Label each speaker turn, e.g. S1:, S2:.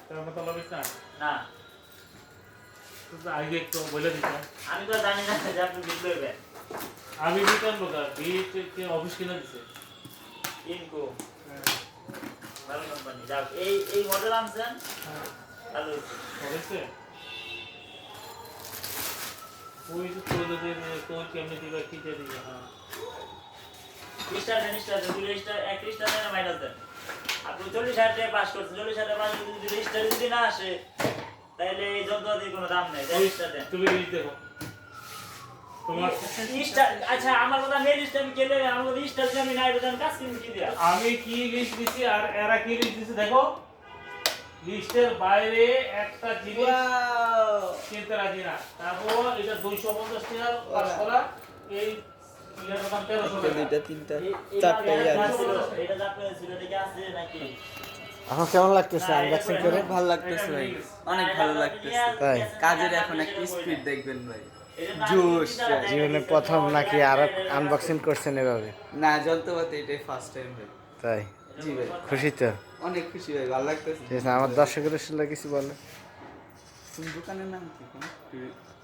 S1: তেরোটা তলা বেশ না?
S2: না
S1: তো আগে একটু বলে দিতাম।
S2: আমি তো জানি না যে আপনি বিট লইবেন।
S1: আমি বিট আনবো কা? বিট কে অফিস কিনে দিছে।
S2: ইনকো
S1: হ্যাঁ।
S2: ভালো কোম্পানি। যাক এই মডেল আনছেন
S1: হ্যাঁ।
S2: ভালো হয়েছে।
S1: হয়েছে? ওই যে কইলো যে তোর কেমনে দিবা কি দিয়ে দিবা? হ্যাঁ।
S2: স্টার দেন স্টার দেন 2 স্টার 1 স্টার দেন মাইনাস দেন। আপনি 40,000 টাকা পাস করছেন 40,000 টাকা পাস করতে যদি স্টার যদি না আসে তাহলে এই যন্ত্রপাতির কোনো দাম নেই।
S1: ওই
S2: স্টার দেন।
S1: তুমি রিচ দেখো। তোমার
S2: স্টার আচ্ছা আমার কথা মেল স্টার আমি কেলে আমার কথা স্টার দিয়ে আমি নাই দেন কাজ কিন্তু কি দিয়া।
S1: আমি কি লিস্ট দিছি আর এরা কি লিস্ট দিছে দেখো। লিস্টের বাইরে একটা জিনিস কিনতে রাজি না। তারপর এটা 250 টাকার পাস করা এই ইয়ার দাম 1300 টাকা।
S3: দুইটা তিনটা
S2: এটা
S3: চারটা ইয়ার
S2: এটা আপনার সিলেটে কি আছে নাকি?
S4: এখন কেমন লাগতেছে আনবক্সিং করে?
S3: ভালো লাগতেছে ভাই, অনেক ভালো লাগতেছে।
S4: তাই?
S3: কাজের এখন একটা স্পিড দেখবেন ভাই, জোশ।
S4: জীবনে প্রথম নাকি আর আনবক্সিং করছেন এভাবে?
S3: না যন্ত্রপাতি এটাই ফার্স্ট টাইম ভাই।
S4: তাই
S3: জি ভাই,
S4: খুশি তো?
S3: অনেক খুশি ভাই, ভালো লাগতেছে।
S4: ঠিক আছে, আমার দর্শকের সাথে কিছু বলে।
S3: কোন দোকানের নাম কি?